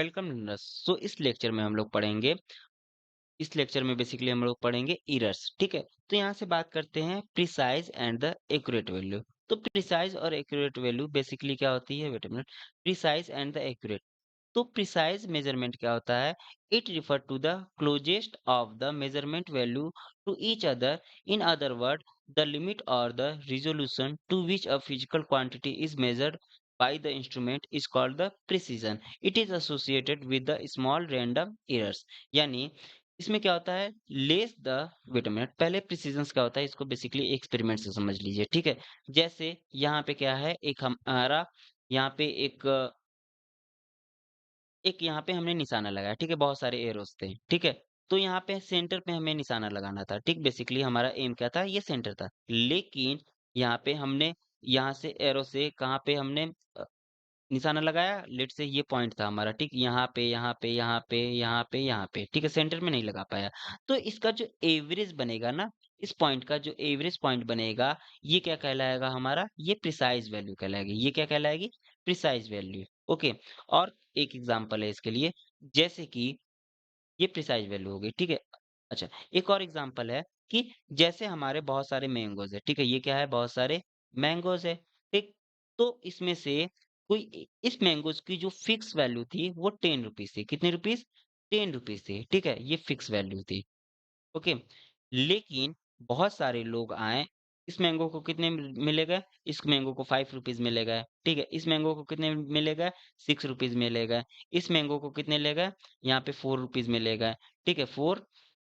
Welcome learners. इस lecture में हम लोग पढ़ेंगे इस लेक्चर में बेसिकली हम लोग पढ़ेंगे एरर्स। ठीक है, तो यहाँ से बात करते हैं precise and the accurate value. तो प्रिसाइज और एक्यूरेट वैल्यू बेसिकली क्या होती है? Wait a minute. Precise and the accurate. तो प्रिसाइज मेजरमेंट क्या होता है? It refer to the closest of the measurement value to each other. In other word, the limit और the resolution to which a physical quantity is measured by the instrument is called the precision. It is associated with the small random errors. यानी इसमें क्या होता है? Less the wait a minute, पहले precision क्या होता है इसको बेसिकली एक्सपेरिमेंट से समझ लीजिए। ठीक है, जैसे यहाँ पे क्या है, एक हमारा यहाँ पे एक यहाँ पे हमने निशाना लगाया। ठीक है, बहुत सारे एरोस थे। ठीक है, तो यहाँ पे सेंटर पे हमें निशाना लगाना था। ठीक, बेसिकली हमारा एम क्या था? ये सेंटर था। लेकिन यहाँ पे हमने यहाँ से एरो से कहाँ पे हमने निशाना लगाया? लेट से ये पॉइंट था हमारा। ठीक, यहाँ पे यहाँ पे यहाँ पे यहाँ पे यहाँ पे, ठीक है, सेंटर में नहीं लगा पाया। तो इसका जो एवरेज बनेगा ना, इस पॉइंट का जो एवरेज पॉइंट बनेगा, ये क्या कहलाएगा हमारा? ये प्रिसाइज वैल्यू कहलाएगी। ये क्या कहलाएगी? Precise value. ओके, और एक एग्जांपल है इसके लिए, जैसे कि ये प्रिसाइज वैल्यू हो गई। ठीक है, अच्छा, एक और एग्जांपल है कि जैसे हमारे बहुत सारे मैंगोज है। ठीक है, ये क्या है? बहुत सारे मैंगोज है। ठीक, तो इसमें से इस मैंगोज की जो फिक्स वैल्यू थी वो 10 रुपीज थी। कितने रुपीज? 10 रुपीज थी। ठीक है, ये फिक्स वैल्यू थी। ओके, लेकिन बहुत सारे लोग आए, इस मैंगो को कितने मिलेगा? इस मैंगो को 5 रुपीज मिलेगा। ठीक है, इस मैंगो को कितने मिलेगा? 6 रुपीज मिलेगा। इस मैंगो को कितने लेगा? यहाँ पे 4 रुपीज मिलेगा। ठीक है, 4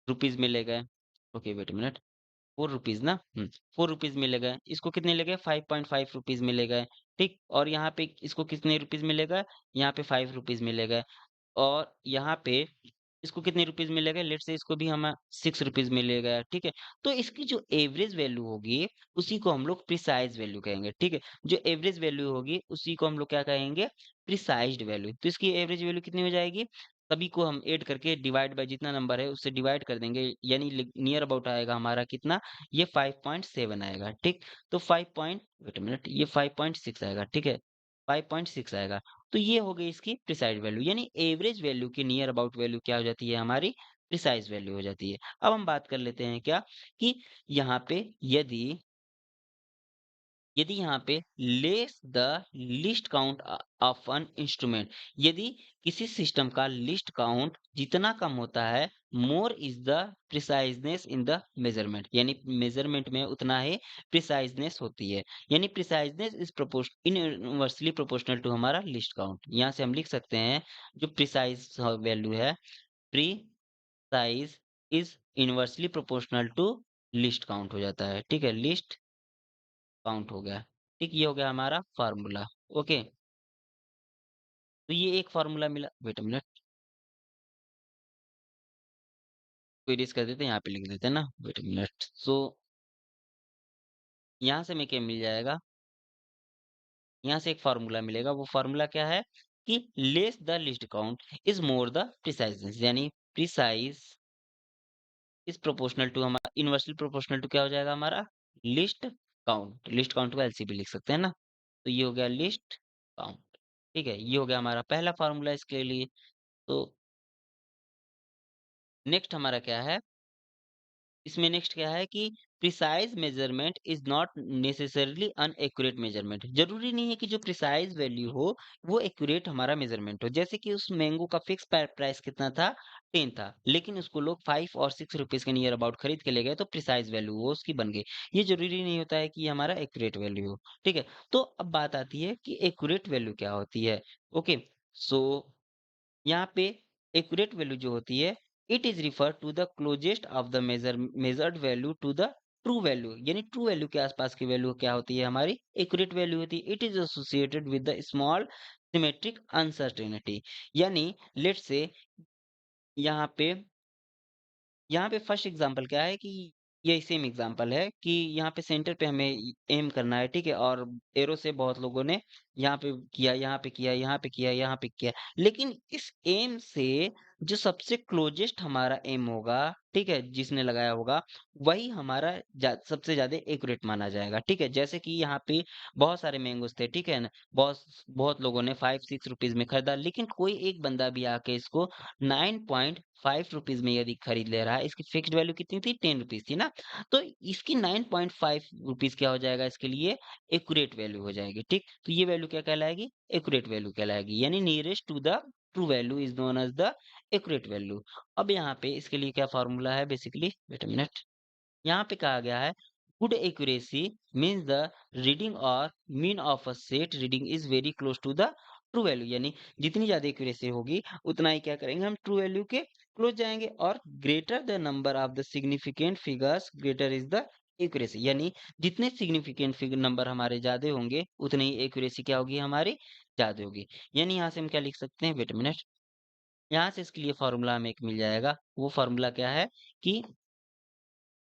रुपीज मिलेगा। ओके, वेट मिनट, 4 रुपीज ना, 4 रुपीज मिलेगा। इसको कितने मिलेगा? 5.5 रुपीज मिलेगा। ठीक, और यहाँ पे इसको कितने रुपीज मिलेगा? यहाँ पे 5 रुपीज मिलेगा। और यहाँ पे इसको कितने रुपीज़ मिलेगा? लेट्स से इसको भी हम 6 रुपीज़ मिलेगा। ठीक है? तो इसकी जो एवरेज वैल्यू होगी, उसी को हम लोग प्रिसाइज़ वैल्यू कहेंगे। ठीक है? जो एवरेज वैल्यू होगी, उसी को हम लोग क्या कहेंगे? प्रिसाइज़्ड वैल्यू। तो इसकी एवरेज वैल्यू कितनी हो जाएगी? सभी को हम ऐड करके डिवाइड बाय जितना नंबर है उससे डिवाइड कर देंगे, यानी नियर अबाउट आएगा हमारा कितना? ये 5.7 आएगा। ठीक? तो 5 पॉइंट वेट अ मिनट, ये 5.6 आएगा। ठीक है? 5.6 आएगा। तो ये हो गई इसकी प्रिसाइज वैल्यू, यानी एवरेज वैल्यू की नियर अबाउट वैल्यू क्या हो जाती है? हमारी प्रिसाइज वैल्यू हो जाती है। अब हम बात कर लेते हैं क्या, कि यहाँ पे यदि यदि यहाँ पे less the least count of an instrument, यदि किसी सिस्टम का लिस्ट काउंट जितना कम होता है, more is the preciseness in the measurement, यानी मेजरमेंट में उतना ही प्रिसाइजनेस होती है। यानी preciseness is proportion inversely proportional to हमारा लिस्ट काउंट। यहाँ से हम लिख सकते हैं जो प्रिसाइज वैल्यू है, precise is inversely proportional to least count हो जाता है। ठीक है, लिस्ट काउंट हो गया। ठीक, ये हो गया हमारा फार्मूला। ओके, तो ये एक फार्मूला मिला। वेट अ मिनट, कोई रेस कर देते हैं, यहाँ पे लिख देते हैं ना। वेट अ मिनट, यहाँ से हमें क्या मिल जाएगा? यहाँ से एक फार्मूला मिलेगा। वो फार्मूला क्या है? कि less the least count is more the preciseness, यानी प्रिसाइज इज प्रोपोर्शनल टू हमारा इनवर्सली प्रोपोर्शनल टू क्या हो जाएगा हमारा? Least count. लिस्ट काउंट को एलसीबी लिख सकते हैं ना। तो ये हो गया लिस्ट काउंट। ठीक है, ये हो गया हमारा पहला फार्मूला इसके लिए। तो नेक्स्ट हमारा क्या है? इसमें नेक्स्ट क्या है कि precise measurement is not necessarily an accurate measurement. जरूरी नहीं है कि जो प्रिसाइज वैल्यू हो वो एक्यूरेट हमारा मेजरमेंट हो। जैसे कि उस मैंगो का फिक्स प्राइस कितना था? 10 था, लेकिन उसको लोग 5 और 6 रुपीज के नियर अबाउट खरीद के ले गए, तो प्रिसाइज वैल्यू वो उसकी बन गई। ये जरूरी नहीं होता है कि ये हमारा एक्यूरेट वैल्यू हो। ठीक है, तो अब बात आती है कि एक्यूरेट वैल्यू क्या होती है। ओके, सो यहाँ पे एक्यूरेट वैल्यू जो होती है, it is refer to the closest of the measured value to the true value, यानी ट्रू वैल्यू के आसपास की वैल्यू क्या होती है? हमारी एक्यूरेट वैल्यू होती है। It is associated with the small symmetric uncertainty, यानी लेट्स से यहाँ पे फर्स्ट एग्जांपल क्या है कि ये सेम एग्जांपल है कि यहाँ पे सेंटर पे हमें एम करना है। ठीक है, और एरो से बहुत लोगों ने यहाँ पे किया, यहाँ पे किया, यहाँ पे किया, यहाँ पे किया, लेकिन इस एम से जो सबसे क्लोजेस्ट हमारा एम होगा, ठीक है, जिसने लगाया होगा, वही हमारा सबसे ज्यादा एक्यूरेट माना जाएगा। ठीक है, जैसे कि यहाँ पे बहुत सारे मैंगोज थे, ठीक है ना, बहुत बहुत लोगों ने 5-6 रुपीज में खरीदा, लेकिन कोई एक बंदा भी आके इसको 9.5 रुपीज में यदि खरीद ले रहा है, इसकी फिक्स्ड वैल्यू कितनी थी, 10 रुपीज थी ना, तो इसकी 9.5 रुपीज क्या हो जाएगा इसके लिए, एक्यूरेट वैल्यू हो जाएगी। ठीक, तो ये वैल्यू क्या कहलाएगी, एक्यूरेट वैल्यू कहलाएगी, यानी nearest to the true value is known as the accurate value. अब यहाँ पे इसके लिए क्या फॉर्मूला है, बेसिकली वेट अ मिनट, यहाँ पे कहा गया है good accuracy means the reading और mean of a set reading is very close to the true value, यानी जितनी ज्यादा एक्यूरेसी होगी उतना ही क्या करेंगे हम, ट्रू वैल्यू के क्लोज जाएंगे, और greater the number of the significant figures greater is the accuracy, यानी जितने सिग्निफिकेंट फिगर नंबर हमारे ज्यादा होंगे उतनी ही एक्यूरेसी क्या होगी हमारी, ज्यादा होगी। यानी यहाँ से हम क्या लिख सकते हैं, वेट मिनट, यहाँ से इसके लिए फॉर्मूला हमें एक मिल जाएगा, वो फॉर्मूला क्या है कि,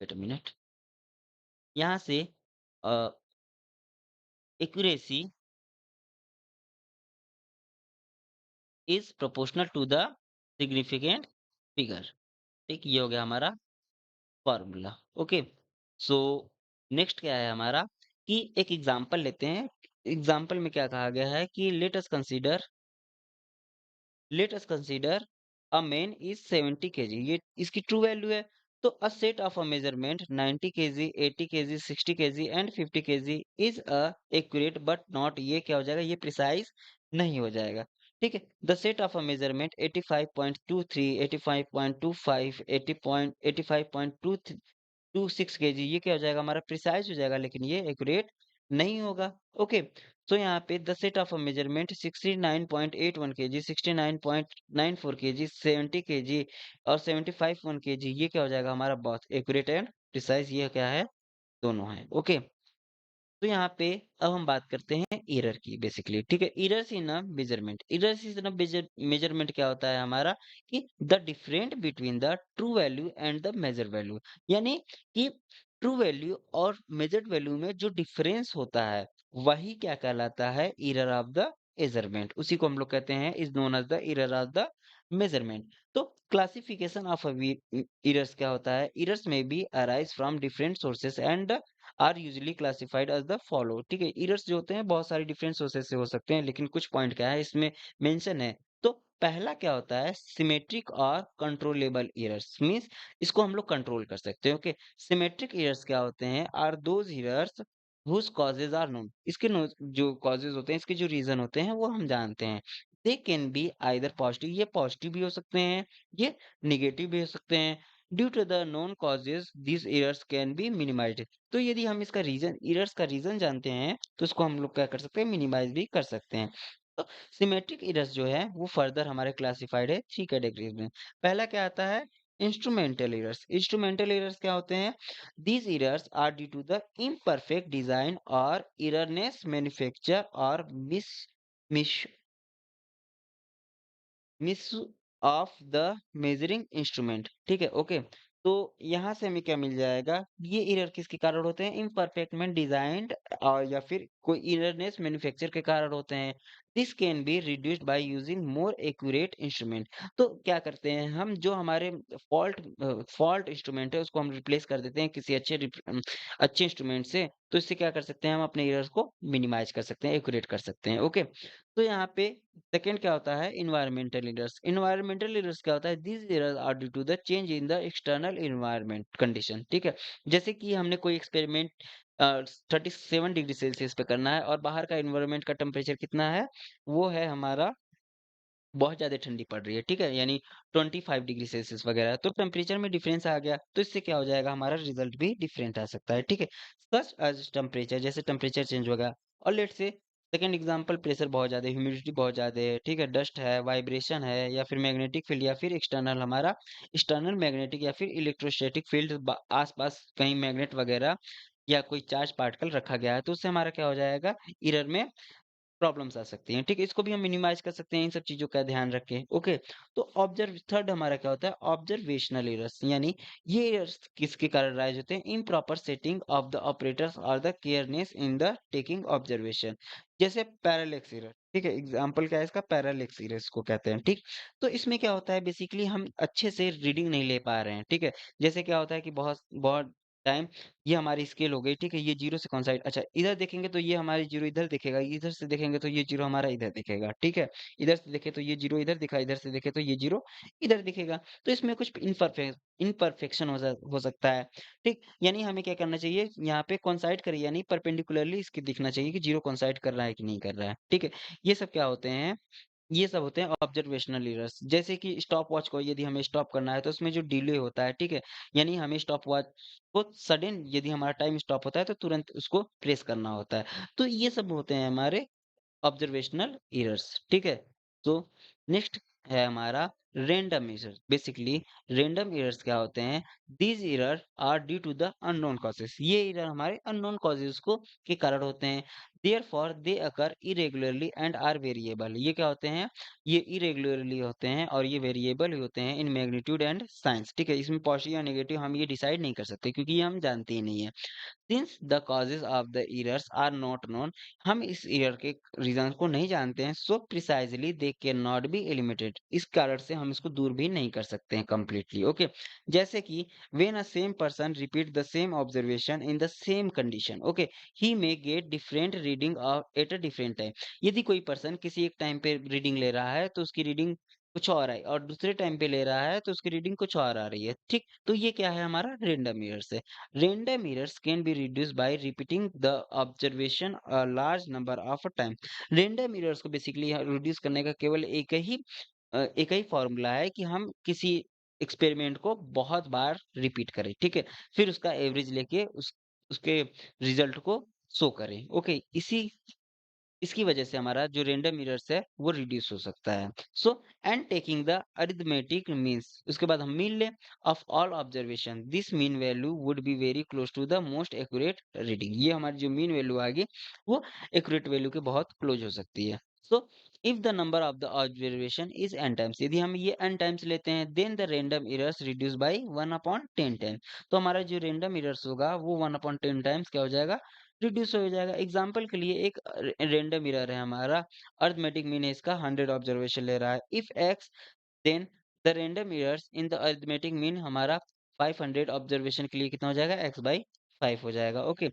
वेट अ मिनट, यहाँ से accuracy is proportional to the significant figure. ठीक, ये हो गया हमारा फॉर्मूला। ओके, सो नेक्स्ट क्या है हमारा, कि एक एग्जांपल लेते हैं। एग्जांपल में क्या कहा गया है कि let us consider a man is 70 KG, ये इसकी ट्रू वैल्यू है। तो a set of a measurement 90 KG, 80 KG, 60 KG and 50 KG is a accurate but not, ये क्या हो जाएगा, ये प्रिसाइज नहीं हो जाएगा। ठीक है, the set of a measurement 85.23, 85.25, 80.85.26 KG, ये क्या हो जाएगा हमारा, प्रिसाइज हो जाएगा, लेकिन ये एक्यूरेट नहीं होगा। ओके, तो यहाँ पे the set of a measurement 69.81 KG, 69.94 KG, 70 KG और 75 केजी, ये क्या हो जाएगा हमारा, बहुत एक्यूरेट एंड प्रिसाइज, ये क्या है, दोनों है। ओके, तो यहाँ पे अब हम बात करते हैं एरर की, बेसिकली। ठीक है, errors in a measurement, errors in a measurement क्या होता है हमारा, कि the different between the true value and the measure value, यानी कि ट्रू वैल्यू और मेजर्ड वैल्यू में जो डिफरेंस होता है, वही क्या कहलाता है, एरर ऑफ द मेजरमेंट, उसी को हम लोग कहते हैं is known as the error of the measurement. तो क्लासिफिकेशन ऑफ एरर्स क्या होता है, errors may be arise from different sources and are usually classified as the follow. ठीक है, एरर्स जो होते हैं बहुत सारी डिफरेंट सोर्सेस से हो सकते हैं, लेकिन कुछ पॉइंट क्या है इसमें मेंशन है। तो पहला क्या होता है, सिमेट्रिक और कंट्रोलेबल एरर्स, मींस इसको हम लोग कंट्रोल कर सकते हैं। ओके, सिमेट्रिक एरर्स क्या होते हैं, are those errors whose causes are known, इसके जो कॉजेज होते हैं, इसके जो रीजन होते हैं वो हम जानते हैं। They can be either positive, ये पॉजिटिव भी हो सकते हैं, ये निगेटिव भी हो सकते हैं। Due to the known causes this errors can be minimized, तो यदि हम इसका रीजन, एरर्स का रीजन जानते हैं, तो इसको हम लोग क्या कर सकते हैं, मिनिमाइज भी कर सकते हैं। तो सिमेट्रिक एरर्स जो है वो फर्दर हमारे क्लासिफाइड है 3 कैटेगरीज में। पहला क्या आता है, इंस्ट्रूमेंटल एरर्स। इंस्ट्रूमेंटल एरर्स क्या होते हैं, these errors are due to the imperfect design और एररनेस मैन्युफैक्चर और miss miss of the measuring instrument. ठीक है, ओके, तो यहाँ से हमें क्या मिल जाएगा, ये एरर किसके कारण होते हैं, इम्परफेक्टमेंट डिजाइंड और या फिर कोई एररनेस मैन्युफैक्चर के कारण होते हैं। This can be reduced by using more accurate instrument. तो क्या करते हैं हम, जो हमारे फॉल्ट फॉल्ट इंस्ट्रूमेंट है उसको हम रिप्लेस कर देते हैं किसी अच्छे इंस्ट्रूमेंट से, तो इससे क्या कर सकते हैं हम, अपने एरर्स को मिनिमाइज कर सकते हैं, एक्यूरेट कर सकते हैं। ओके, तो यहाँ पे सेकंड क्या होता है, इन्वायरमेंटल एरर्स। इन्वायरमेंटल एरर्स क्या होता है, this errors are due to the change in the external environment condition. ठीक है, जैसे कि हमने कोई एक्सपेरिमेंट 37 डिग्री सेल्सियस पे करना है और बाहर का इन्वायरमेंट का टेम्परेचर कितना है, वो है हमारा, बहुत ज़्यादा ठंडी पड़ रही है, ठीक है? यानी 25 डिग्री सेल्सियस वगैरह, तो टेम्परेचर में डिफरेंस आ गया, तो इससे क्या हो जाएगा, हमारा रिजल्ट भी डिफरेंट आ सकता है, ठीक है? सच एज़ टेम्परेचर, जैसे टेम्परेचर चेंज होगा, और let's say second example, pressure बहुत ज़्यादा है, ह्यूमिडिटी बहुत ज़्यादा है, ठीक है? डस्ट है, वाइब्रेशन है, या फिर मैग्नेटिक फील्ड, या फिर एक्सटर्नल हमारा एक्सटर्नल मैग्नेटिक या फिर इलेक्ट्रोस्टैटिक फील्ड आस-पास कहीं मैग्नेट वगैरह या कोई चार्ज पार्टिकल रखा गया है, तो उससे हमारा क्या हो जाएगा, एरर में प्रॉब्लम्स आ सकती हैं, ठीक है? इसको भी हम मिनिमाइज़ कर सकते हैं इन सब चीज़ों का ध्यान रख के, ओके? तो ऑब्जर्व थर्ड हमारा क्या होता है, ऑब्जर्वेशनल एरर्स, यानी ये एरर्स किसके कारण राइज़ होते हैं, improper setting of the operators और the careness in the taking observation. जैसे पैरालैक्स एरर, ठीक है? एग्ज़ाम्पल क्या है इसका? पैरालेक्स एरर इसको कहते हैं, ठीक? तो इसमें क्या होता है बेसिकली हम अच्छे से रीडिंग नहीं ले पा रहे हैं, ठीक है? जैसे क्या होता है कि बहुत बहुत टाइम ये हमारी स्केल हो गई, ठीक है? ये 0 से कौन सा अच्छा इधर देखेंगे तो ये हमारी 0 इधर दिखेगा, इधर से देखेंगे तो ये 0 हमारा इधर दिखेगा, ठीक है? इधर से देखें तो ये 0 इधर दिखा, इधर से देखें तो ये 0 इधर दिखेगा। तो इसमें कुछ इम्परफेक्शन हो सकता है, ठीक? यानी हमें क्या करना चाहिए, यहाँ पे कोइंसाइड करे यानी परपेंडिकुलरली इसके दिखना चाहिए कि 0 कोइंसाइड कर रहा है कि नहीं कर रहा है, ठीक है? ये सब क्या होते हैं, ये सब होते हैं ऑब्जर्वेशनल एरर्स। जैसे कि स्टॉप वॉच को यदि हमें स्टॉप करना है तो उसमें जो डिले होता है, ठीक है? यानी हमें स्टॉप वॉच को सडन यदि हमारा टाइम स्टॉप होता है तो तुरंत उसको प्रेस करना होता है। तो ये सब होते हैं हमारे ऑब्जर्वेशनल एरर्स, ठीक है? तो नेक्स्ट है हमारा random error. Basically random errors क्या होते हैं? These error are due to the unknown causes. ये एरर हमारे अननोन कॉजेस को के कारण होते हैं। Therefore they occur irregularly and are variable. ये क्या होते हैं? ये इरेगुलरली होते हैं और ये वेरिएबल होते हैं इन मैग्नीट्यूड एंड साइंस, ठीक है? इसमें पॉजिटिव या नेगेटिव हम ये डिसाइड नहीं कर सकते क्योंकि ये हम जानते ही नहीं है। Since the causes of the errors are not known, हम इस एरर के रीजन को नहीं जानते हैं, so precisely they can not be eliminated. इस कारण से हम इसको दूर भी नहीं कर सकते हैं कंप्लीटली, ओके? जैसे कि when a same person repeat the same observation in the same condition, okay, he may get different reading at a different time. यदि कोई पर्सन किसी एक टाइम पे रीडिंग ले रहा है तो उसकी रीडिंग कुछ और आई और दूसरे टाइम पे ले रहा है तो उसकी रीडिंग कुछ और आ रही है, ठीक? तो ये क्या है? हमारा रेंडम एरर्स है। Random errors can be reduced by repeating the observation a large number of time. Random errors को बेसिकली रिड्यूस करने का केवल एक ही फॉर्मूला है कि हम किसी एक्सपेरिमेंट को बहुत बार रिपीट करें, ठीक है? फिर उसका एवरेज लेके उसके रिजल्ट को शो करें, ओके? इसकी वजह से हमारा जो रैंडम एरर्स है वो रिड्यूस हो सकता है। So and taking the arithmetic means, उसके बाद हम मीन लें of all observation, this mean value would be very close to the most accurate reading. ये हमारी जो मीन वैल्यू आएगी वो एक्यूरेट वैल्यू के बहुत क्लोज हो सकती है। So if the number of the observation is n times, यदि हम ये n टाइम्स लेते हैं then the random errors reduce by 1/10 time. तो हमारा जो रैंडम एरर्स होगा वो 1/10 टाइम्स क्या हो जाएगा? रिड्यूस हो जाएगा। एग्जाम्पल के लिए एक रैंडम एरर है हमारा, अरिथमेटिक मीन है इसका 100 ऑब्जर्वेशन ले रहा है। If X then the random errors in the arithmetic mean हमारा 500 ऑब्जर्वेशन के लिए कितना हो जाएगा? x बाई 5 हो जाएगा, ओके?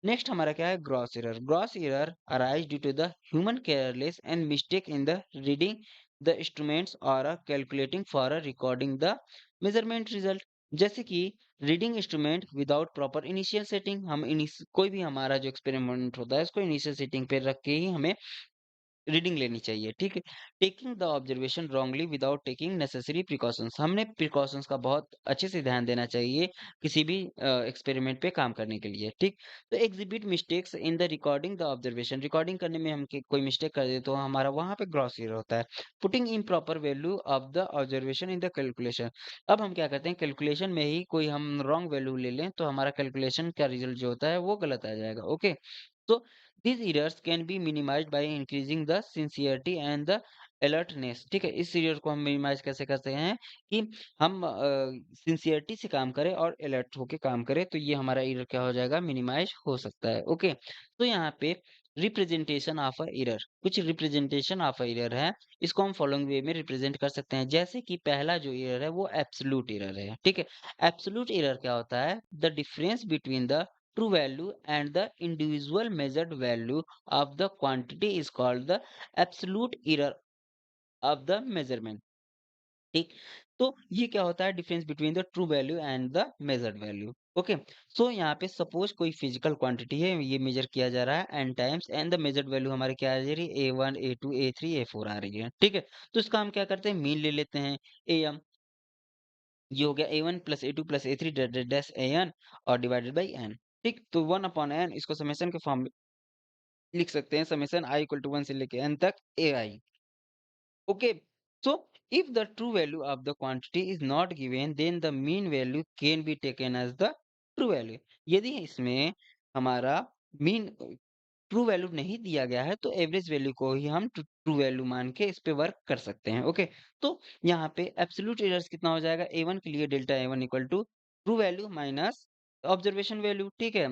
नेक्स्ट हमारा क्या है? Gross error. Gross error arise due to the human careless and mistake in the reading the instruments और calculating for recording the measurement result. जैसे कि reading instrument without proper initial setting, हम कोई भी हमारा जो एक्सपेरिमेंट होता है उसको इनिशियल सेटिंग पे रख के ही हमें रीडिंग लेनी चाहिए, ठीक है? Taking the observation wrongly without taking necessary precautions, हमने प्रिकॉशंस का बहुत अच्छे से ध्यान देना चाहिए किसी भी एक्सपेरिमेंट पे काम करने के लिए, ठीक? तो exhibit mistakes in the recording the observation, recording करने में हम कोई मिस्टेक कर दे तो हमारा वहां पे ग्रॉस एरर होता है। Putting in proper value of the observation in the calculation, अब हम क्या करते हैं कैलकुलेशन में ही कोई हम रॉन्ग वैल्यू ले लें तो हमारा कैलकुलेशन का रिजल्ट जो होता है वो गलत आ जाएगा, ओके? तो these errors can be minimized by increasing the sincerity and the alertness, ठीक है? इस एरर को हम मिनिमाइज कैसे करते हैं कि हम सिंसियरिटी से काम करें और अलर्ट होके काम करें तो ये हमारा एरर क्या हो जाएगा? मिनिमाइज हो सकता है, ओके? तो यहाँ पे रिप्रेजेंटेशन ऑफ अ एरर, कुछ रिप्रेजेंटेशन ऑफ अ एरर है, इसको हम फॉलोइंग वे में रिप्रेजेंट कर सकते हैं। जैसे कि पहला जो एरर है वो एब्सोल्यूट एरर है, ठीक है? एब्सोल्यूट एरर क्या होता है? The difference between the true value and the individual measured value of the quantity is called the absolute error of the measurement, ठीक? तो ये क्या होता है? Difference between the true value and the measured value, okay? So यहाँ पे suppose कोई physical quantity है, ये मेजर किया जा रहा है N times and the measured value हमारी क्या आ रही है? A1 A2 A3 A4 आ रही है, ठीक है? तो इसका हम क्या करते हैं? मीन ले लेते हैं am, ये हो गया A1 plus A2 plus A3 dash an और डिवाइडेड बाई n, ठीक? तो 1/n इसको समेशन के फॉर्म लिख सकते हैं, समेशन I इक्वल टू 1 से लेके n तक ai, okay? So if the true value of the quantity is not given then the mean value can be taken as the true value. यदि इसमें हमारा मीन ट्रू वैल्यू नहीं दिया गया है तो एवरेज वैल्यू को ही हम ट्रू वैल्यू मान के इस पे वर्क कर सकते हैं, ओके? तो यहाँ पे एब्सोल्यूट एरर्स कितना हो जाएगा? A1 के लिए delta A1 equal to true value minus observation value, ठीक है?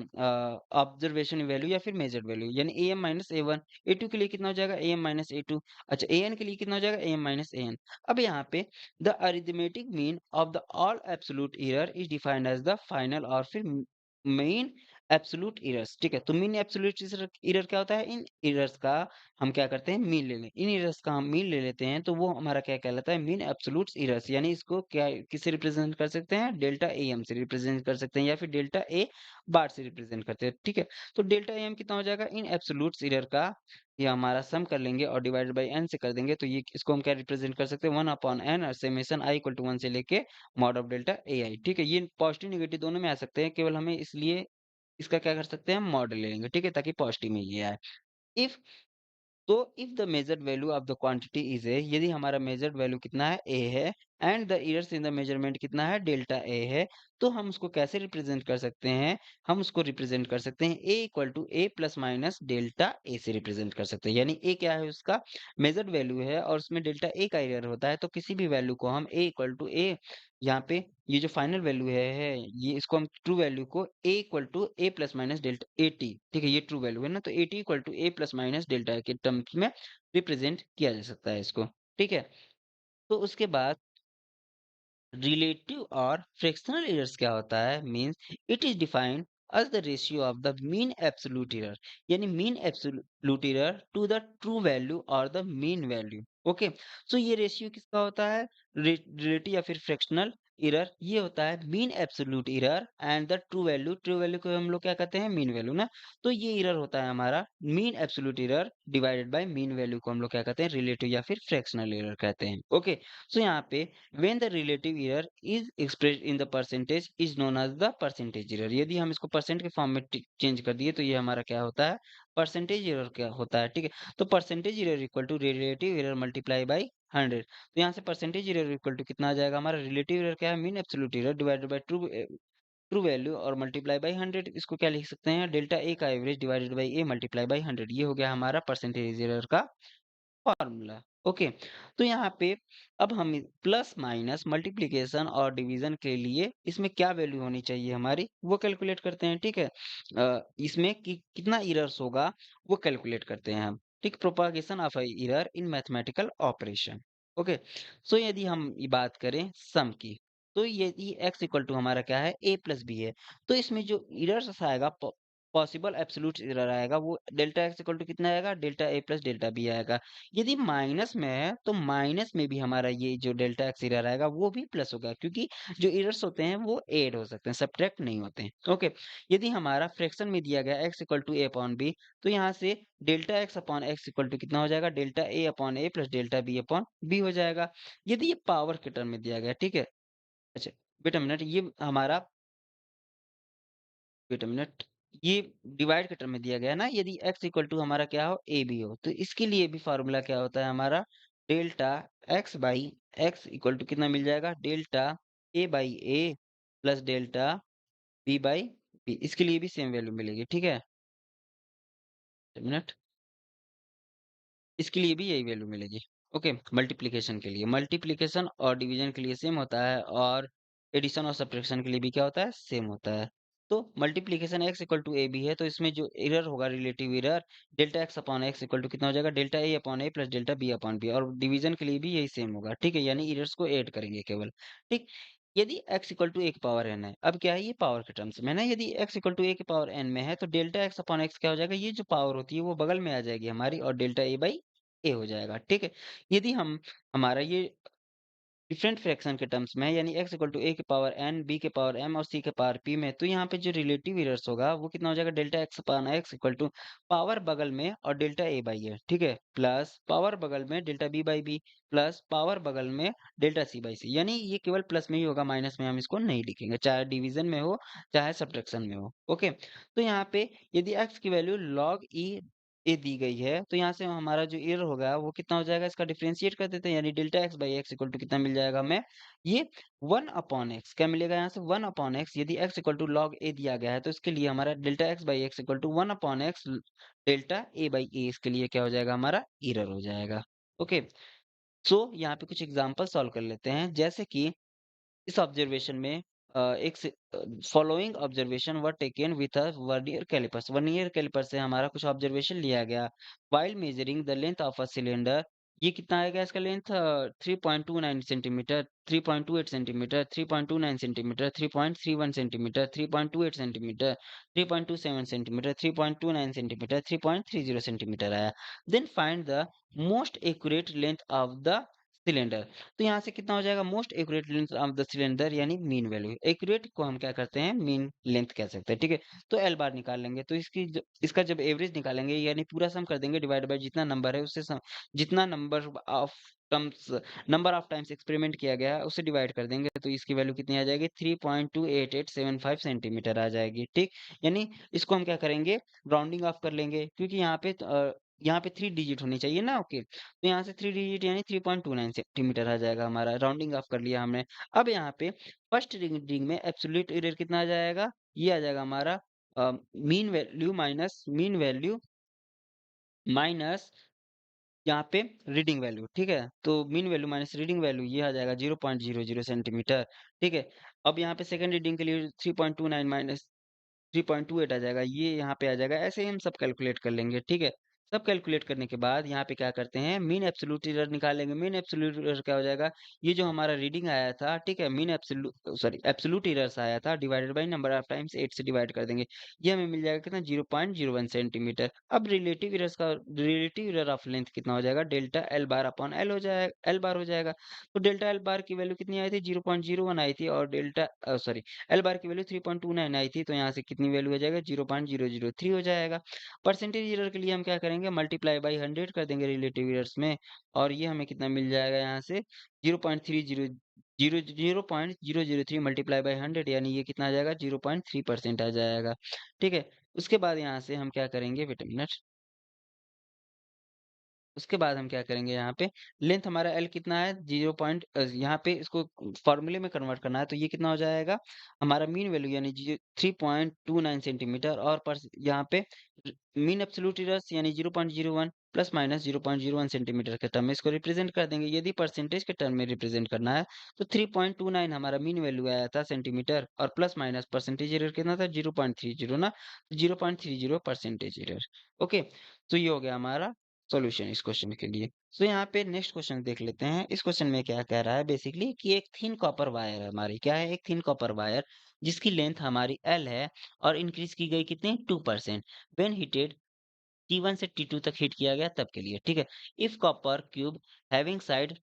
ऑब्जर्वेशन वैल्यू या फिर मेजर्ड वैल्यू यानी एएम माइनस ए1, ए2 के लिए कितना हो जाएगा एएम माइनस ए2, अच्छा एएन के लिए कितना हो जाएगा एएम माइनस एएन। अब यहाँ पे the arithmetic mean of the all absolute error is defined as the final और फिर मीन एब्सोल्यूट एरर्स, ठीक है? तो मीन एब्सोल्यूट एरर क्या होता है? इन एरर्स का हम क्या करते हैं मीन ले लें, इन एरर्स का हम मीन ले लेते हैं तो वो हमारा क्या कहलाता है मीन एब्सोल्यूट एरर्स, यानी इसको क्या किससे रिप्रेजेंट कर सकते हैं डेल्टा एएम से रिप्रेजेंट कर सकते हैं या फिर डेल्टा ए बार से रिप्रेजेंट करते हैं, ठीक है? तो डेल्टा एएम कितना हो जाएगा इन एब्सोल्यूट एरर का, ये हमारा सम कर लेंगे और डिवाइडेड बाय एन से कर देंगे तो ये इसको हम क्या रिप्रेजेंट कर सकते हैं 1 अपॉन एन और समेशन आई इक्वल टू 1 से लेके मॉड ऑफ डेल्टा एआई, ठीक है? ये पॉजिटिव नेगेटिव दोनों में आ सकते हैं, केवल हमें इसलिए इसका क्या कर सकते हैं हम मॉड ले लेंगे, ठीक है? ताकि पॉजिटिव में ये आए। इफ तो if the measured value of the quantity is a, यदि हमारा मेजर्ड वैल्यू कितना है ए है and the errors in the measurement कितना है डेल्टा ए है, तो हम उसको कैसे रिप्रेजेंट कर सकते हैं? हम उसको रिप्रेजेंट कर सकते हैं A equal to A plus minus delta A से रिप्रेजेंट कर सकते हैं, यानी ए क्या है उसका मेजर्ड वैल्यू है और उसमें डेल्टा ए का एरर होता है, तो किसी भी वैल्यू को हम ए इक्वल टू ए, यहाँ पे ये जो फाइनल वैल्यू है ये इसको हम ट्रू वैल्यू को A equal to A plus minus delta A T, ठीक है? ये ट्रू वैल्यू है ना, तो A T equal to A plus minus delta के टर्म्स में रिप्रेजेंट किया जा सकता है इसको, ठीक है? तो उसके बाद रिलेटिव और फ्रैक्शनल एरर्स क्या होता है? Means it is defined as the ratio of the mean absolute error, यानी mean absolute error to the true value or the mean value, okay? So ये रेशियो किसका होता है? रिलेटिव या फिर फ्रैक्शनल एरर, ये होता है mean absolute error and the true value को हम लोग क्या कहते हैं मीन वैल्यू ना, तो ये एरर होता है हमारा mean absolute error divided by mean value को हम लोग क्या कहते हैं रिलेटिव या फिर फ्रैक्शनल एरर कहते हैं, ओके? सो यहाँ पे when the relative error is expressed in the percentage is known as the percentage error, यदि हम इसको परसेंट के फॉर्म में चेंज कर दिए तो ये हमारा क्या होता है परसेंटेज एरर क्या होता है, ठीक है? तो percentage error equal to relative error multiply by 100, तो यहाँ से परसेंटेज एरर इक्वल टू कितना आ जाएगा हमारा रिलेटिव एरर क्या है mean absolute error divided by true वैल्यू और मल्टीप्लाई बाई 100, इसको क्या लिख सकते हैं डेल्टा ए का average divided by A multiply by 100, ये हो गया हमारा परसेंटेज एरर का फॉर्मूला, ओके? तो यहाँ पे अब हम प्लस माइनस मल्टीप्लिकेशन और डिवीजन के लिए इसमें क्या वैल्यू होनी चाहिए हमारी वो कैलकुलेट करते हैं, ठीक है? इसमें कितना एरर्स होगा वो कैलकुलेट करते हैं हम, ठीक? Propagation of error in mathematical operation, okay? So यदि हम ये बात करें सम की, तो यदि x इक्वल टू हमारा क्या है a प्लस बी है, तो इसमें जो एरर्स आएगा पॉसिबल एब्सोल्यूट एरर आएगा वो डेल्टा x इक्वल टू कितना आएगा delta a plus delta B आएगा। यदि माइनस में है तो माइनस में भी हमारा ये जो डेल्टा एक्स एरर आएगा वो भी प्लस होगा, क्योंकि जो एरर्स होते हैं वो ऐड हो सकते हैं सब्ट्रैक्ट नहीं होते हैं, ओके? यदि हमारा फ्रैक्शन में दिया गया x equal to A upon B, तो यहाँ से delta X upon X equal to कितना हो जाएगा delta A upon A plus delta B upon B हो जाएगा, यदि ये पावर के टर्म में दिया गया, ठीक है? अच्छा वेट अ मिनट, ये हमारा वेट अ मिनट, ये डिवाइड के टर्म में दिया गया है ना, यदि x इक्वल टू हमारा क्या हो ए बी हो, तो इसके लिए भी फार्मूला क्या होता है हमारा delta x by X equal to कितना मिल जाएगा delta A by A plus delta B by B, इसके लिए भी सेम वैल्यू मिलेगी, ठीक है? मिनट, इसके लिए भी यही वैल्यू मिलेगी, ओके? मल्टीप्लिकेशन के लिए मल्टीप्लिकेशन और डिवीजन के लिए सेम होता है और एडिशन और सब्ट्रैक्शन के लिए भी क्या होता है सेम होता है। तो multiplication x equal to A B है तो इसमें जो एरर होगा relative error delta X upon X equal to कितना हो जाएगा delta A upon A plus delta B upon B, और डिवीजन के लिए भी यही सेम होगा, ठीक है? यानी एरर्स को ऐड करेंगे केवल, ठीक? यदि x इक्वल टू ए की पावर n है, अब क्या है ये पावर के टर्म्स में ना, यदि x इक्वल टू ए की पावर n में है तो डेल्टा एक्स अपॉन एक्स क्या हो जाएगा ये जो पावर होती है वो बगल में आ जाएगी हमारी और डेल्टा ए बाई ए हो जाएगा, ठीक है? यदि हम हमारा ये डिफरेंट फ्रैक्शन के टर्म्स में है यानी x इक्वल टू ए की पावर n b के पावर m और c के पावर p में, तो यहाँ पे जो रिलेटिव एरर्स होगा वो कितना हो जाएगा delta x upon x equal to power बगल में और डेल्टा a बाई है, ठीक है? प्लस पावर बगल में delta b by b plus power बगल में डेल्टा c बाई c, यानी ये केवल प्लस में ही होगा, माइनस में हम इसको नहीं लिखेंगे, चाहे डिवीजन में हो चाहे सब्ट्रैक्शन में हो, ओके? तो यहाँ पे यदि x की वैल्यू log e ए दी गई है तो यहाँ से हमारा जो एरर होगा वो कितना हो जाएगा इसका डिफरेंशिएट कर देते हैं, यानी delta X by X equal to कितना मिल जाएगा हमें ये 1 अपॉन एक्स, क्या मिलेगा यहाँ से 1 अपॉन एक्स, यदि x equal to log A दिया गया है तो इसके लिए हमारा delta X by X equal to 1 upon X delta A by A, इसके लिए क्या हो जाएगा हमारा एरर हो जाएगा, ओके? सो यहाँ पे कुछ एग्जांपल सॉल्व कर लेते हैं, जैसे कि इस ऑब्जर्वेशन में एक following observation were taken with a vernier callipers. Vernier calliper से हमारा कुछ ऑब्जर्वेशन लिया गया while measuring the length of a cylinder. ये कितना आएगा इसका length? 3.29 centimetre, 3.28 centimetre, 3.29 centimetre, 3.31 centimetre, 3.28 centimetre, 3.27 centimetre, 3.29 centimetre, 3.30 centimetre आया। Then find the most accurate length of the cylinder. तो यहाँ से कितना हो जाएगा? Most accurate length of the cylinder यानी मीन वैल्यू। एक्यूरेट को हम क्या करते हैं? मीन लेंथ कह सकते हैं, ठीक है? तो एल बार निकाल लेंगे, तो इसका जब एवरेज निकालेंगे यानी पूरा सम कर देंगे डिवाइड बाय जितना नंबर है उससे जितना terms number of times experiment किया गया है उससे डिवाइड कर देंगे, तो इसकी वैल्यू कितनी आ जाएगी? 3.28875 सेंटीमीटर आ जाएगी, ठीक? यानी इसको हम क्या करेंगे? राउंडिंग ऑफ कर लेंगे, क्योंकि यहाँ पे 3 डिजिट होनी चाहिए ना, ओके? तो यहाँ से 3 डिजिट यानी 3.29 सेंटीमीटर आ जाएगा हमारा, राउंडिंग ऑफ कर लिया हमने। अब यहाँ पे फर्स्ट रीडिंग में एब्सोल्यूट एरर कितना आ जाएगा? ये आ जाएगा हमारा मीन वैल्यू माइनस यहाँ पे रीडिंग वैल्यू, ठीक है? तो mean value minus reading value ये आ जाएगा 0.00 सेंटीमीटर, ठीक है? अब यहाँ पे सेकंड रीडिंग के लिए 3.29 माइनस 3.28 आ जाएगा, ये यहाँ पे आ जाएगा। ऐसे ही हम सब कैलकुलेट कर लेंगे, ठीक है? सब कैलकुलेट करने के बाद यहाँ पे क्या करते हैं? मीन एब्सोल्यूट एरर निकालेंगे। मीन एब्सोल्यूट एरर क्या हो जाएगा? ये जो हमारा रीडिंग आया था, ठीक है? एब्सोल्यूट एरर्स आया था divided by number of times 8 से डिवाइड कर देंगे। ये हमें मिल जाएगा कितना? 0.01 सेंटीमीटर। अब रिलेटिव एरर ऑफ लेंथ कितना हो जाएगा? Delta L bar upon L L बार हो जाएगा। तो डेल्टा एल बार की वैल्यू कितनी आई थी? 0.01 आई थी, और एल बार की वैल्यू 3.29 आई थी, तो यहाँ से कितनी वैल्यू हो जाएगा? 0.003 हो जाएगा। परसेंटेज एरर के लिए हम क्या करेंगे? मल्टीप्लाई बाई 100 कर देंगे रिलेटिव एरर्स में, और ये हमें कितना मिल जाएगा यहाँ से? 0.003 मल्टीप्लाई बाई 100 यानी ये कितना आ जाएगा? 0.3% आ जाएगा, ठीक है? उसके बाद यहाँ से हम क्या करेंगे? Wait a minute. उसके बाद हम क्या करेंगे? यहाँ पे लेंथ हमारा एल कितना है? यहाँ पे इसको फॉर्मूले में कन्वर्ट करना है, तो ये कितना हो जाएगा? हमारा मीन वैल्यू यानी 3.29 सेंटीमीटर, और यहाँ पे मीन एब्सोल्यूट एरर्स यानी 0.01 प्लस माइनस 0.01 सेंटीमीटर के टर्म में इसको रिप्रेजेंट कर देंगे। यदि परसेंटेज के टर्म में रिप्रेजेंट करना है तो 3.29 हमारा मीन वैल्यू आया था सेंटीमीटर, और प्लस माइनस परसेंटेज एरर कितना था? 0.30 ना, 0.30 परसेंटेज एरर, ओके? तो ये हो गया हमारा सॉल्यूशन इस क्वेश्चन के लिए। तो यहाँ पे नेक्स्ट क्वेश्चन देख लेते हैं। इस क्वेश्चन में क्या कह रहा है बेसिकली कि एक थिन कॉपर वायर है हमारी, क्या है? एक थिन कॉपर वायर जिसकी लेंथ हमारी एल है और इंक्रीज की गई कितनी? 2%। व्हेन हीटेड T1 से T2 तक हीट किया गया तब के लिए, ठीक है? If copper cube having side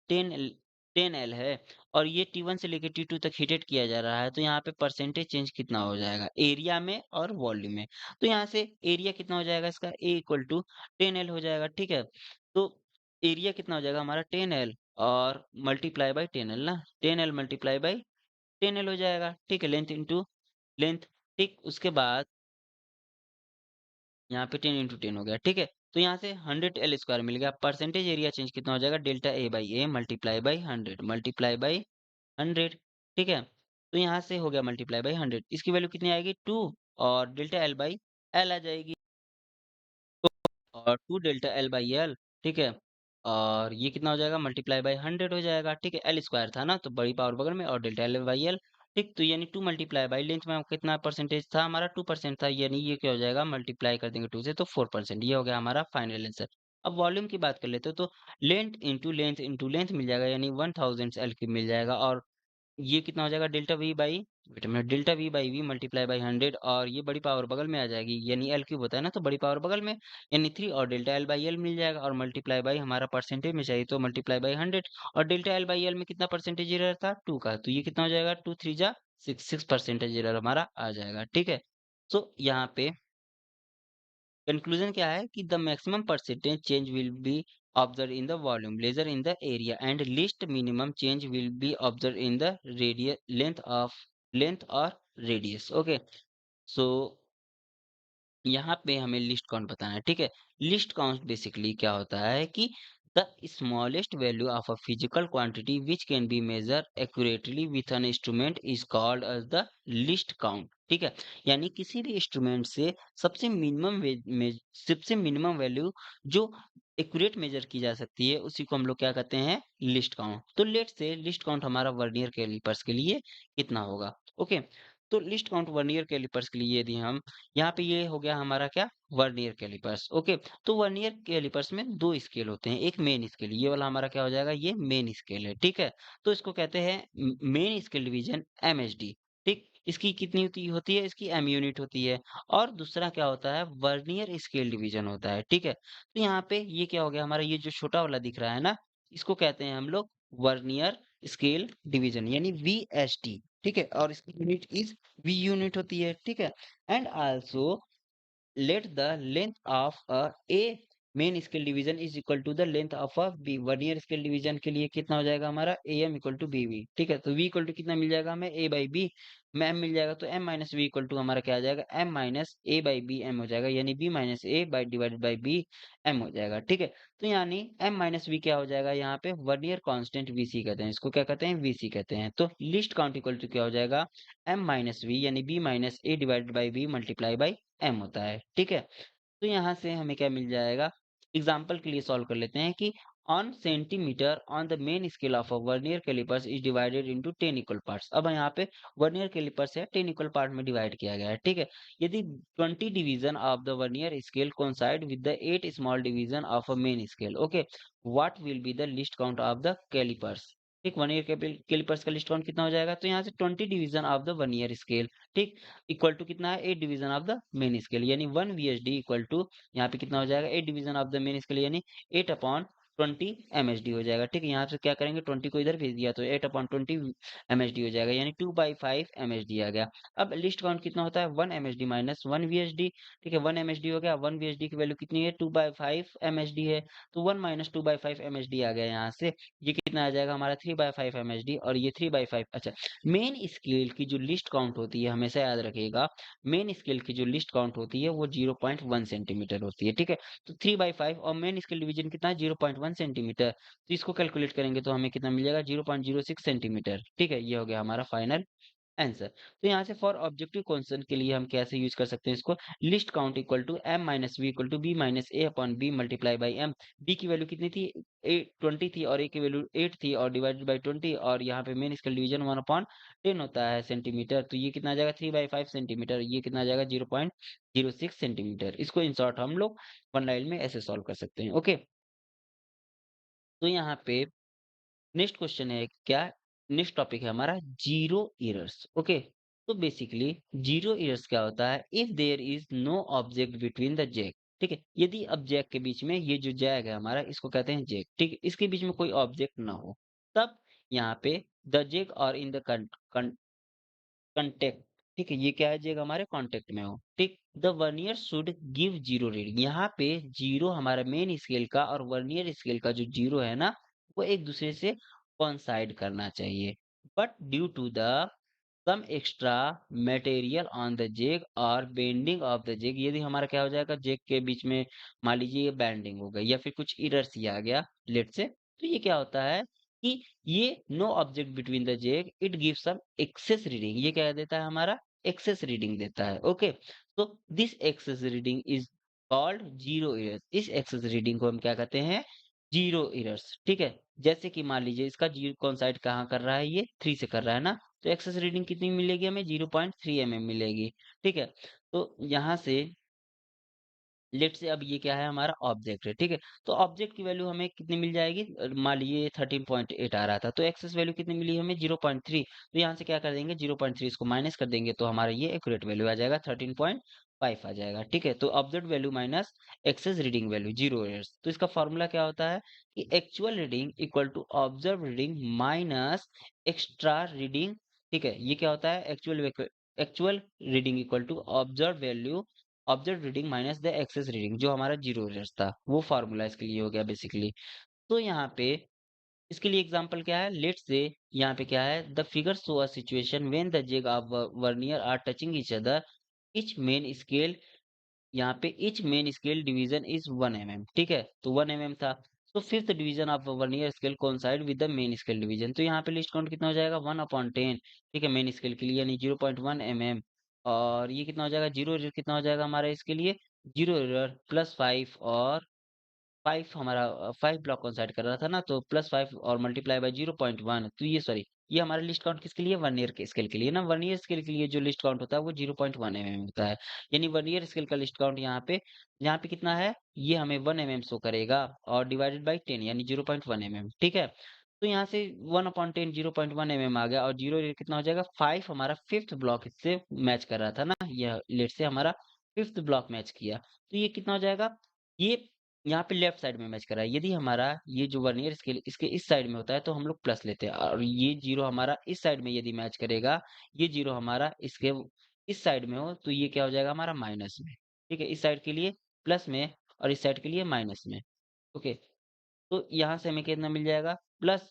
10L है और ये T1 से लेके T2 तक हीटेड किया जा रहा है, तो यहाँ पे परसेंटेज चेंज कितना हो जाएगा? एरिया में और वॉल्यूम में। तो यहाँ से एरिया कितना हो जाएगा इसका? A इक्वल टू 10L हो जाएगा, ठीक है? तो एरिया कितना हो जाएगा हमारा? 10L, और मल्टीप्लाई बाई 10L ना, 10L मल्टीप्लाई बाई 10L हो जाएगा, ठीक है? लेंथ इंटू लेंथ, ठीक? उसके बाद यहाँ पे 10 इंटू 10 हो गया, ठीक है? तो यहाँ से 100 एल स्क्वायर मिल गया। परसेंटेज एरिया चेंज कितना हो जाएगा? Delta A by A multiply by 100 multiply by 100, ठीक है? तो यहाँ से हो गया मल्टीप्लाई बाई 100। इसकी वैल्यू कितनी आएगी? 2, और डेल्टा एल बाई एल आ जाएगी, और 2 डेल्टा एल बाई एल, ठीक है? और ये कितना हो जाएगा? मल्टीप्लाई बाई 100 हो जाएगा, ठीक है? एल स्क्वायर था ना, तो बड़ी पावर बगल में, और डेल्टा एल बाई एल, ठीक? तो यानी 2 मल्टीप्लाई बाई लेंथ में कितना परसेंटेज था हमारा? 2% था, यानी ये क्या हो जाएगा? मल्टीप्लाई कर देंगे 2 से तो 4%। ये हो गया हमारा फाइनल आंसर। अब वॉल्यूम की बात कर लेते हो, तो लेंथ इंटू लेंथ मिल जाएगा, यानी 1000 एल क्यूब मिल जाएगा, और ये कितना हो जाएगा? Delta V by wait a minute, delta V by V multiply by 100, और ये बड़ी पावर बगल में आ जाएगी, यानी एल क्यूब होता है ना, तो बड़ी पावर बगल में, यानी 3, और डेल्टा एल बाई एल मिल जाएगा, और मल्टीप्लाई बाई हमारा परसेंटेज में चाहिए तो मल्टीप्लाई बाई 100, और डेल्टा एल बाई एल में कितना परसेंटेज एरर था? 2 का, तो ये कितना हो जाएगा? 2 3 जा 6 परसेंटेज एरर हमारा आ जाएगा, ठीक है? तो यहाँ पे कंक्लूजन क्या है कि the maximum percentage change will be observe in the volume lesser in the area, and least minimum change will be observe in the radius length और रेडियस, ओके? सो यहाँ पे हमें लिस्ट काउंट बताना है, ठीक है? लिस्ट काउंट बेसिकली क्या होता है कि the smallest value of a physical quantity which can be measure accurately with an instrument is called as the least count, ठीक है? यानी किसी भी इंस्ट्रूमेंट से सबसे मिनिमम वैल्यू जो एक्यूरेट मेजर की जा सकती है, उसी को हम लोग क्या कहते हैं, लिस्ट काउंट। तो लेट्स से लिस्ट काउंट हमारा वर्नियर कैलिपर्स के लिए कितना होगा? ओके, तो लिस्ट काउंट वर्नियर कैलिपर्स के लिए यदि हम यहाँ पे, ये हो गया हमारा क्या, वर्नियर कैलिपर्स। ओके, तो वर्नियर कैलिपर्स में दो स्केल होते हैं, एक मेन स्केल, ये वाला हमारा क्या हो जाएगा, ये मेन स्केल है, ठीक है। तो इसको कहते हैं मेन स्केल डिवीजन, एमएसडी। ठीक, इसकी कितनी होती है, इसकी एम यूनिट होती है। और दूसरा क्या होता है, वर्नियर स्केल डिवीजन होता है, ठीक है। तो यहाँ पे ये क्या हो गया हमारा, ये जो छोटा वाला दिख रहा है ना, इसको कहते हैं हम लोग वर्नियर स्केल डिवीजन, यानी वीएसडी, ठीक है। और इसकी यूनिट इज वी यूनिट होती है, ठीक है। And also let the length of a main scale division is equal to the length of a B. Vernier scale division के लिए कितना हो जाएगा हमारा, A M equal to B V, ठीक है। तो वी इक्वल टू कितना मिल जाएगा हमें, ए बाई बी, में एम मिल जाएगा, तो M minus V equal to हमारा क्या आ जाएगा, M minus A by B M हो जाएगा, यानी B minus A by divided by B M हो जाएगा, ठीक है। तो यानी एम माइनस वी क्या हो जाएगा, यहाँ पे वर्नियर कांस्टेंट वीसी कहते हैं, इसको क्या कहते हैं, वीसी कहते हैं। तो लिस्ट काउंट इक्वल टू क्या हो जाएगा, एम माइनस वी, यानी B minus A divided by B multiply by M होता है, ठीक है। तो यहाँ से हमें क्या मिल जाएगा, एग्जाम्पल के लिए सॉल्व कर लेते हैं कि on centimetre on the main scale of a vernier callipers is divided into 10 equal parts. अब यहाँ पे वर्नियर कैलिपर्स है 10 इक्वल पार्ट में डिवाइड किया गया है, ठीक है। यदि 20 division of the vernier scale coincide with the 8 small division of a main scale, okay, what will be the least count of the callipers. ठीक, वर्नियर कैलिपर्स का लिस्ट काउंट कितना हो जाएगा, तो यहाँ से 20 division of the vernier scale, ठीक, equal to कितना है, 8 division of the main scale, यानी 1 वीएसडी इक्वल टू यहाँ पे कितना हो जाएगा, 8 division of the main scale, यानी 8 अपॉन 20 एमएसडी हो जाएगा, ठीक है। यहाँ से क्या करेंगे, 20 को इधर भेज दिया तो 8 अपॉन 20 एमएसडी हो जाएगा, यानी 2/5 एमएसडी आ गया। अब लिस्ट काउंट कितना होता है, 1 एमएसडी माइनस 1 वीएसडी, ठीक है। 1 एमएसडी हो गया, 1 वीएसडी की वैल्यू कितनी है, 2/5 एमएसडी है, तो 1 माइनस 2/5 एमएसडी आ गया यहाँ से। ये कितना आ जाएगा हमारा, 3/5 एमएसडी, और ये 3/5, अच्छा। मेन स्केल की जो लिस्ट काउंट होती है, हमेशा याद रखिएगा, मेन स्केल की जो लिस्ट काउंट होती है वो 0.1 सेंटीमीटर होती है, ठीक है। तो 3/5 और मेन स्केल डिवीजन कितना है, 0.1 सेंटीमीटर। तो इसको कैलकुलेट करेंगे तो हमें कितना मिल जाएगा, 0.06 सेंटीमीटर, ठीक है। ये हो गया हमारा फाइनल आंसर। तो यहाँ से फॉर ऑब्जेक्टिव क्वेश्चन के लिए हम कैसे यूज कर सकते हैं इसको, least count equal to M minus V equal to B minus A upon B multiply by M. B की वैल्यू कितनी थी, 20 थी, और ए की वैल्यू 8 थी, और डिवाइडेड बाई 20, और यहाँ पे मेन स्केल डिवीजन 1/10 होता है सेंटीमीटर, तो ये कितना आ जाएगा, 3/5 सेंटीमीटर, ये कितना आ जाएगा, 0.06 सेंटीमीटर। इसको इन शॉर्ट हम लोग वन लाइन में ऐसे सॉल्व कर सकते हैं, ओके। तो यहाँ पे नेक्स्ट क्वेश्चन है क्या, नेक्स्ट टॉपिक है हमारा जीरो एरर्स, ओके। तो बेसिकली जीरो एरर्स क्या होता है, if there is no object between the jack, ठीक है। यदि अब जैक के बीच में, ये जो जैक है हमारा, इसको कहते हैं जैक, ठीक है, इसके बीच में कोई ऑब्जेक्ट ना हो, तब यहाँ पे द जैक और इन द कॉन्टेक्ट, ठीक है, ये क्या है, जैक हमारे कॉन्टेक्ट में हो, ठीक। The vernier should give zero reading, यहाँ पे जीरो हमारा मेन स्केल का और वर्नियर स्केल का जो जीरो है ना, वो एक दूसरे से कोइंसाइड करना चाहिए। But due to the some extra material on the jaw और बेंडिंग ऑफ द जेग, यदि हमारा क्या हो जाएगा, जेग के बीच में मान लीजिए ये बैंडिंग हो गई, या फिर कुछ इरर्स ही आ गया लेट से, तो ये क्या होता है कि ये no object between the jaw, it give some excess reading, ये क्या देता है हमारा, एक्सेस रीडिंग देता है, ओके। तो this excess reading is called zero errors, इस एक्सेस रीडिंग को हम क्या कहते हैं, जीरो एरर्स, ठीक है। जैसे कि मान लीजिए इसका जीरो कॉन्साइड कहाँ कर रहा है, ये 3 से कर रहा है ना, तो एक्सेस रीडिंग कितनी मिलेगी हमें, 0.3 mm मिलेगी, ठीक है। तो यहाँ से लेट से अब ये क्या है, हमारा ऑब्जेक्ट है, ठीक है। तो ऑब्जेक्ट की वैल्यू हमें कितनी मिल जाएगी, मान लीजिए 13.8 आ रहा था, तो एक्सेस वैल्यू कितनी मिली हमें, 0.3। तो यहाँ से क्या कर देंगे, 0.3 इसको माइनस कर देंगे, तो हमारा ये एक्यूरेट वैल्यू आ जाएगा 13.5 आ जाएगा, ठीक है। तो object value minus excess reading value, zero errors. तो इसका फॉर्मूला क्या होता है कि actual reading equal to observe reading minus extra reading, ठीक है। ये क्या होता है, actual reading equal to observe value, object reading minus the excess reading, जो हमारा जीरो एरर्स था, वो फार्मूला इसके लिए हो गया बेसिकली। तो यहाँ पे इसके लिए एग्जांपल क्या है, लेट्स से यहाँ पे क्या है, the figure show a situation when the jaw of vernier are touching each other, each main scale, यहाँ पे each main scale division is 1 mm, ठीक है। तो 1 mm था, तो fifth division of vernier scale coincide with the main scale division, तो यहाँ पे लिस्ट काउंट कितना हो जाएगा, 1/10, ठीक है, मेन स्केल के लिए, यानी 0.1 mm। और ये कितना हो जाएगा, जीरो एरर कितना हो जाएगा हमारा इसके लिए, जीरो एरर +5 और 5 हमारा 5 ब्लॉक कोइंसाइड कर रहा था ना, तो +5 और मल्टीप्लाई बाय 0.1, तो ये सॉरी, ये हमारा लिस्ट काउंट किसके लिए? 1 ईयर के स्केल के लिए ना, 1 ईयर स्केल के लिए जो लिस्ट काउंट होता है वो 0.1 एमएम होता है। यानी 1 ईयर स्केल का लिस्ट काउंट यहाँ पे कितना है? ये हमें 1 एमएम शो करेगा और डिवाइडेड बाय 10 यानी 0.1 एमएम, ठीक है? तो यहाँ से 1/10 0.1 एमएम आ गया और 0 कितना हो जाएगा? 5 हमारा 5th ब्लॉक इससे मैच कर रहा था ना, यह लेट्स से हमारा 5th ब्लॉक मैच किया। तो ये कितना हो जाएगा? ये यहाँ पे लेफ्ट साइड में मैच कर रहा है। यदि हमारा ये जो वर्नियर स्केल इसके इस साइड में होता है तो हम लोग प्लस लेते हैं और ये 0 हमारा इस साइड में यदि मैच करेगा, ये 0 हमारा इसके इस साइड में हो तो ये क्या हो जाएगा हमारा माइनस में। ठीक है? इस साइड के लिए प्लस में और इस साइड के लिए माइनस में। ओके, तो यहाँ से हमें कितना मिल जाएगा? प्लस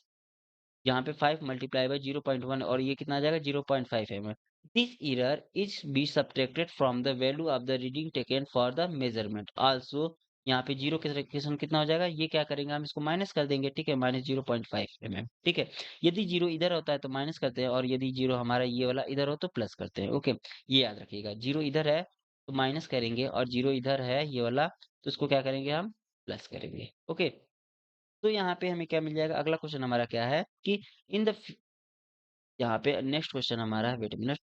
यहाँ पे 5 मल्टीप्लाई बाय 0.1 और ये कितना आ जाएगा 0.5 MM. This error is be subtracted from the value of the reading taken for the measurement. Also यहाँ पे 0 के लोकेशन कितना हो जाएगा? ये क्या करेंगे हम इसको माइनस कर देंगे, ठीक है? माइनस 0.5 एमएम, ठीक है? यदि 0 इधर होता है तो माइनस करते हैं और यदि 0 हमारा ये वाला इधर हो तो प्लस करते हैं। ओके, ये याद रखिएगा। 0 इधर है तो माइनस करेंगे और 0 इधर है ये वाला तो इसको क्या करेंगे हम? प्लस करेंगे। ओके, तो यहाँ पे हमें क्या मिल जाएगा? अगला क्वेश्चन हमारा क्या है कि इन द यहाँ पे नेक्स्ट क्वेश्चन हमारा है, wait a minute.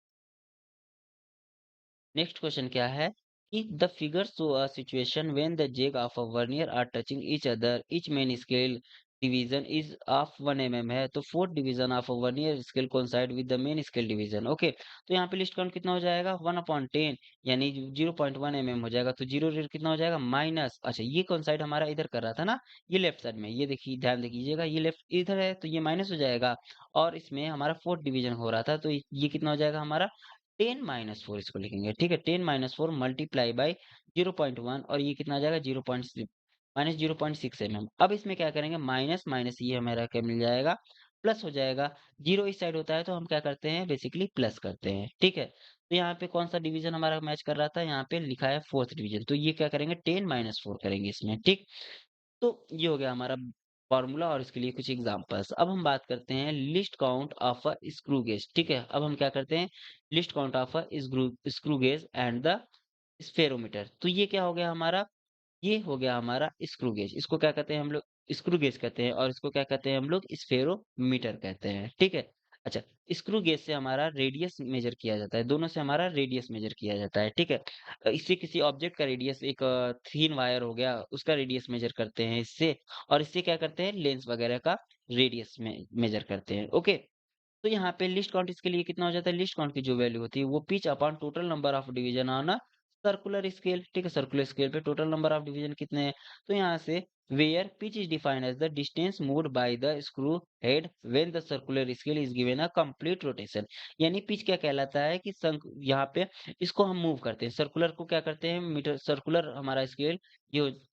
Next question क्या है कि the figure show a situation when the jaw of a vernier are touching each other, each main scale division is of 1 MM है, तो fourth division of a vernier scale coincide with the main scale division. Okay, तो यहाँ पे list count कितना हो जाएगा? 1/10 यानी 0.1 MM हो जाएगा, तो 0 कितना हो जाएगा? माइनस, अच्छा ये कोइंसाइड हमारा इधर कर रहा था ना, ये लेफ्ट साइड में, ये देखिए ध्यान दीजिएगा, ये लेफ्ट इधर है तो ये माइनस हो जाएगा और इसमें हमारा फोर्थ डिवीजन हो रहा था तो ये कितना हो जाएगा हमारा? 10-4 इसको लिखेंगे, ठीक है? 10-4 मल्टीप्लाई बाई 0.1 और ये कितना आ जाएगा? 0.6 माइनस 0.6 एमएम। अब इसमें क्या करेंगे? माइनस माइनस ये हमारा क्या मिल जाएगा? प्लस हो जाएगा। 0 इस साइड होता है तो हम क्या करते हैं? बेसिकली प्लस करते हैं, ठीक है? तो यहाँ पे कौन सा डिवीजन हमारा मैच कर रहा था? यहाँ पे लिखा है फोर्थ डिवीजन, तो ये क्या करेंगे? 10-4 करेंगे इसमें, ठीक? तो ये हो गया हमारा फॉर्मूला और इसके लिए कुछ एग्जांपल्स। अब हम बात करते हैं list count of a screw gauge, ठीक है? अब हम क्या करते हैं? List count of a screw gauge and the spherometer. तो ये क्या हो गया हमारा? ये हो गया हमारा स्क्रू गेज। इसको क्या कहते हैं हम लोग? स्क्रू गेज कहते हैं और इसको क्या कहते हैं हम लोग? स्फेरोमीटर कहते हैं, ठीक है? अच्छा, स्क्रू गेज से हमारा रेडियस मेजर किया जाता है, दोनों से हमारा रेडियस मेजर किया जाता है, ठीक है? इससे किसी ऑब्जेक्ट का रेडियस एक थिन वायर हो गया, उसका रेडियस मेजर करते हैं इससे और इससे क्या करते हैं? लेंस वगैरह का रेडियस में मेजर करते हैं, ओके? तो यहाँ पे लिस्ट काउंट इसके लिए कितना हो जाता है? लिस्ट काउंट की जो वैल्यू होती है वो pitch upon total number of division on a circular scale, ठीक है? सर्कुलर स्केल पे टोटल नंबर ऑफ डिवीजन कितने हैं? तो यहाँ से where pitch is defined as the distance moved by the screw head when the circular scale is given a complete rotation. यानी pitch क्या कहलाता है कि यहाँ पे इसको हम मूव करते हैं, सर्कुलर को क्या करते हैं? मीटर सर्कुलर हमारा स्केल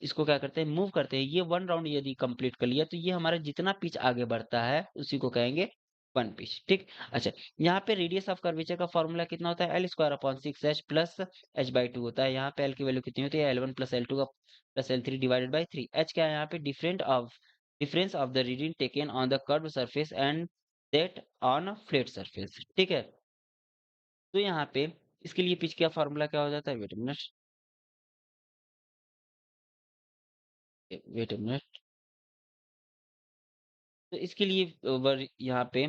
इसको क्या करते हैं? मूव करते हैं। ये 1 राउंड यदि कंप्लीट कर लिया तो ये हमारा जितना पिच आगे बढ़ता है उसी को कहेंगे 1 पिच, ठीक? अच्छा, यहाँ पे रेडियस ऑफ कर्वेचर का फॉर्मूला कितना होता है? L² / 6h प्लस h/2 होता है। यहाँ पे L की वैल्यू कितनी होती है? L1 + L2 का plus L3 divided by 3। h क्या है यहाँ पे? Difference of the reading taken on the curve surface and that on flat surface, ठीक है? तो यहाँ पे इसके लिए पिच का फॉर्मूला क्या हो जाता है? Wait a minute, wait a minute. तो इसके लिए यहाँ पे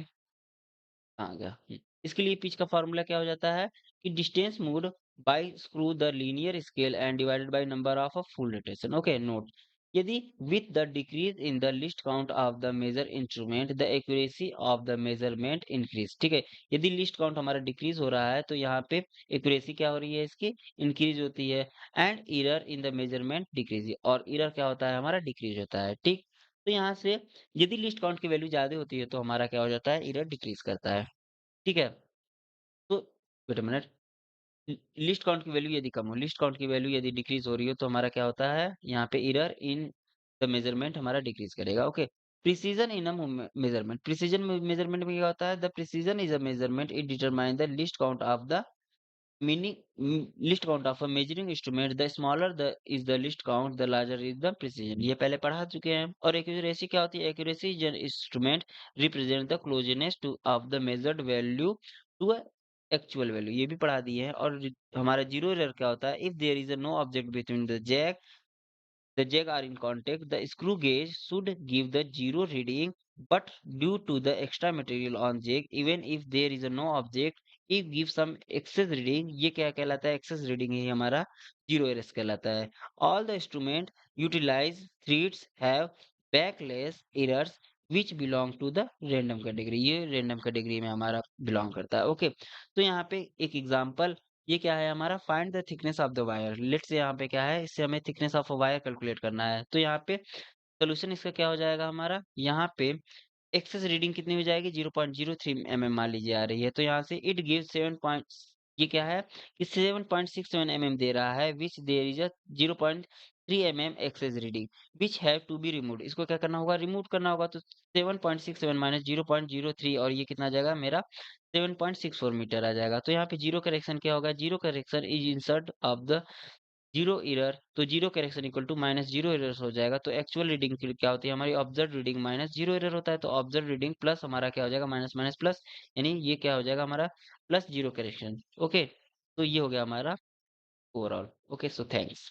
आ गया। इसके लिए पिच का फॉर्मूला क्या हो जाता है कि distance moved by screw the linear scale and divided by number of a full rotation. Okay, note यदि with the decrease in the least count of the measure instrument the accuracy of the measurement increase, ठीक है? यदि list count हमारा decrease हो रहा है तो यहाँ पे एक्यूरेसी क्या हो रही है? इसकी इंक्रीज होती है and error in the measurement decrease, और एरर क्या होता है? हमारा डिक्रीज होता है, ठीक? तो यहाँ से यदि लिस्ट काउंट की वैल्यू ज्यादा होती है तो हमारा क्या हो जाता है? एरर डिक्रीज करता है, ठीक है? तो wait a minute, list count की वैल्यू यदि कम हो, लिस्ट काउंट की वैल्यू यदि डिक्रीज हो रही हो तो हमारा क्या होता है? यहाँ पे एरर इन द मेजरमेंट हमारा डिक्रीज करेगा, okay? Precision in a measurement, precision measurement में क्या होता है? The precision is a measurement it determine the least count of the least count of a measuring instrument, the smaller the is the least count the larger is the precision. ये पहले पढ़ा चुके हैं। और एक्यूरेसी क्या होती है? Accuracy is an instrument represent the closeness to of the measured value to a actual value, ये भी पढ़ा दिए हैं। और हमारा जीरो एरर क्या होता है? If there is no object between the jack the jag are in contact, the screw gauge should give the zero reading, but due to the extra material on jag, even if there is a no object, it gives some excess reading. ये क्या कहलाता है? excess reading ही हमारा zero errors कहलाता है. All the instrument utilize threads have backlash errors which belong to the random category. ये random category में हमारा belong करता है. ओके, तो यहाँ पे एक एग्जांपल, ये क्या है हमारा? Find the thickness of the wire. Let's say यहाँ पे क्या है, इससे हमें thickness of a wire calculate करना है. तो यहाँ पे सोल्यूशन इसका क्या हो जाएगा हमारा? यहाँ पे एक्सेस रीडिंग कितनी हो जाएगी? 0.03 मान लीजिए आ रही है. तो यहाँ से इट गिव 7 पॉइंट, ये क्या है कि 7.67 दे रहा है, which there is a 0.3 excess reading which have to be removed. इसको क्या करना होगा? रिमूव करना होगा. तो 7.67 माइनस 0.03, और ये कितना आ जाएगा मेरा? 7.64 मीटर आ जाएगा. तो यहाँ पे जीरो करेक्शन क्या होगा? Zero correction is insert of the zero error. तो zero correction equal to minus zero error हो जाएगा. तो एक्चुअल रीडिंग फिर क्या होती है हमारी? Observe reading minus zero error होता है. तो ऑब्जर्व रीडिंग प्लस हमारा क्या हो जाएगा? माइनस माइनस प्लस, यानी ये क्या हो जाएगा हमारा? Plus zero correction. ओके, तो ये हो गया हमारा ओवरऑल. Okay, so thanks.